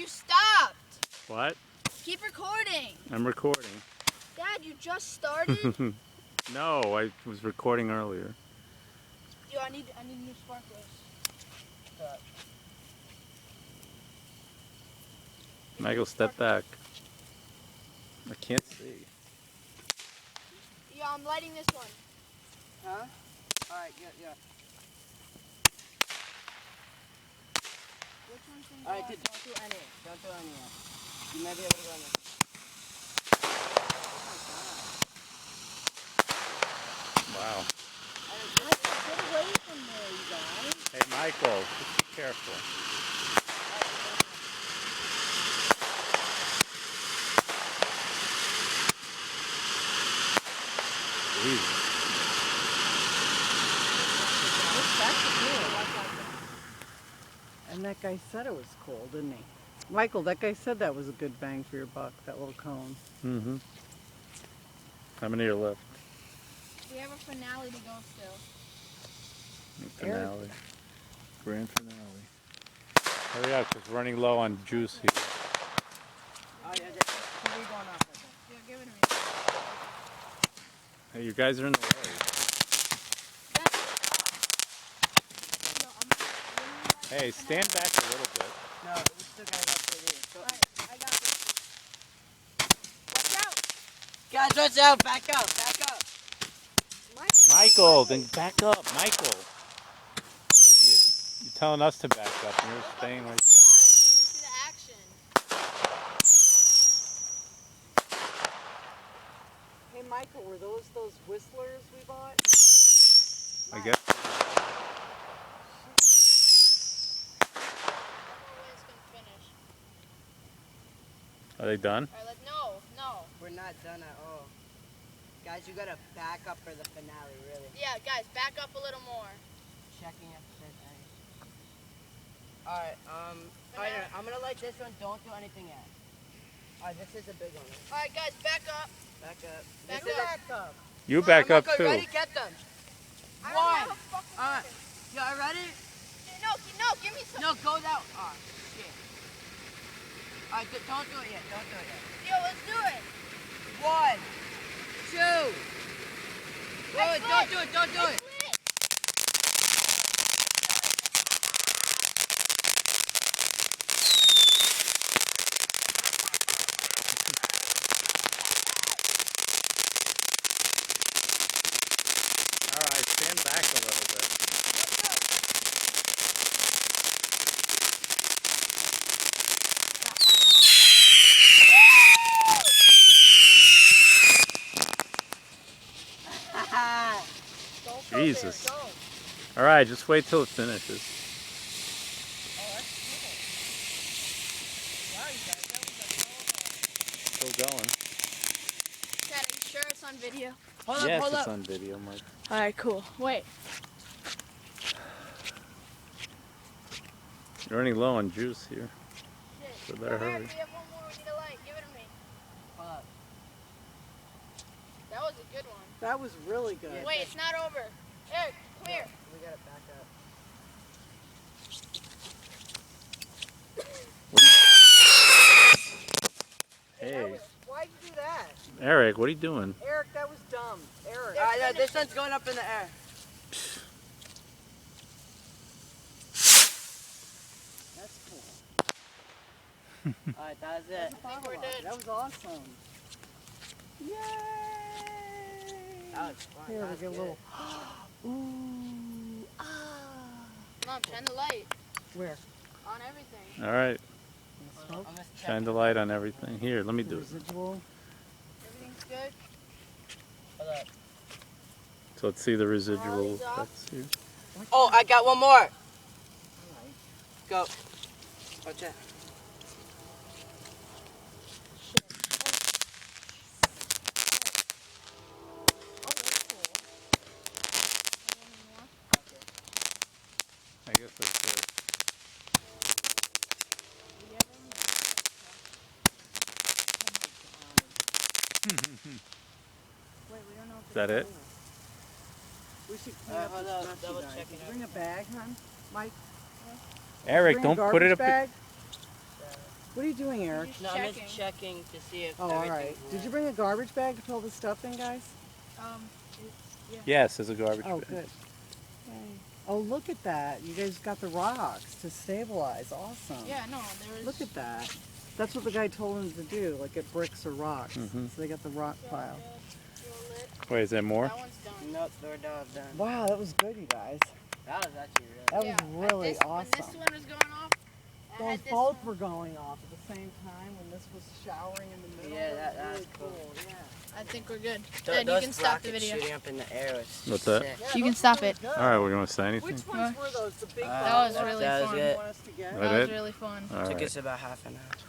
stopped. What? Keep recording. I'm recording. Dad, you just started? No, I was recording earlier. Yo, I need new sparklers. Michael, step back. I can't see. Yo, I'm lighting this one. Huh? Alright, yeah. Which one can go Alright, on? don't do any. Don't do any yet. You might be able to go on this. Wow. Get away from there, you guys. Hey, Michael, just be careful. Jesus. And that guy said it was cool, didn't he? Michael, that guy said that was a good bang for your buck, that little cone. Mm-hmm. How many are left? We have a finale to go still. Finale. Grand finale. Hurry up, because we're running low on juice here. Oh, yeah, that's going off right there. Yeah, give it to me. Hey, you guys are in the way. Hey, stand back a little bit. No, we still got it up right here. So, Alright, I got this. Watch out! guys, watch out! Back up! Michael, then back up, Michael. You're telling us to back up, and you're staying right there. See the action. Hey, Michael, were those whistlers we bought? I guess. Are they done? Alright, no. We're not done at all. Guys, you gotta back up for the finale, really. Yeah, guys, back up a little more. Checking at the Alright, I'm gonna light this one. Don't do anything yet. Alright, this is a big one. Alright, guys, back up. Back up. Back up. You back up Michael, too. ready? Get them. I don't have a fucking Alright. weapon. You ready? No, give me some. No, go that. Oh, shit. Alright, don't do it yet. Yo, let's do it. 1, 2. Wait, don't do it. It's lit. Alright, stand back a little bit. Jesus. Alright, just wait till it finishes. Still going. Dad, are you sure it's on video? Yes, it's on video, Mike. Alright, cool. Wait. You're running low on juice here. Shit. So better hurry. We have one more. We need a light. Give it to me. That was a good one. That was really good. Wait, it's not over. Eric, come here. We gotta back up. Hey, Why'd you do that? Eric, what are you doing? Eric, that was dumb. Eric. They're This one's going up in the air. That's cool. Alright, that was it. I think we're dead. That was awesome. Yay! That was fun. Here, we get a little. Ooh. Ah. Mom, shine the light Where? on everything. Alright, Smoke? shine the light on everything. Here, let me do it. Residual. Everything's good. Hold up. So let's see the residual Molly's off. effects here. Oh, I got one more. Go. Watch out. I guess that's it. Wait, we don't know if Is that it? We should clean up this mess, double you guys. checking Did you bring a bag, hon? Mike? Eric, Bring a don't put it garbage up. bag? What are you doing, Eric? No, I'm just checking to see if Oh, all right. Did you bring a garbage bag to put all the stuff in, guys? Yeah. Yes, there's a garbage Oh, bag. good. Yay. Oh, look at that. You guys got the rocks to stabilize. Awesome. Yeah, no, there was. Look at that. That's what the guy told them to do, like get bricks or rocks. Mhm. So they got the rock pile. Wait, is there more? That one's done. Nope, they're done. Wow, that was good, you guys. That was actually really That Yeah, was really When awesome. this one was going off, I Those had this both one. were going off at the same time when this was showering in the middle. Yeah, It was that really was cool. Yeah. I think we're good. Th- Dad, you those can stop the rockets video. shooting up in the air was What's that? sick. Yeah, You can those stop were it. good. All right, we're gonna say anything. Which ones were those? The big That was ones really that was fun. you good. want us to get? That That was it? really fun. All Took right. us about half an hour.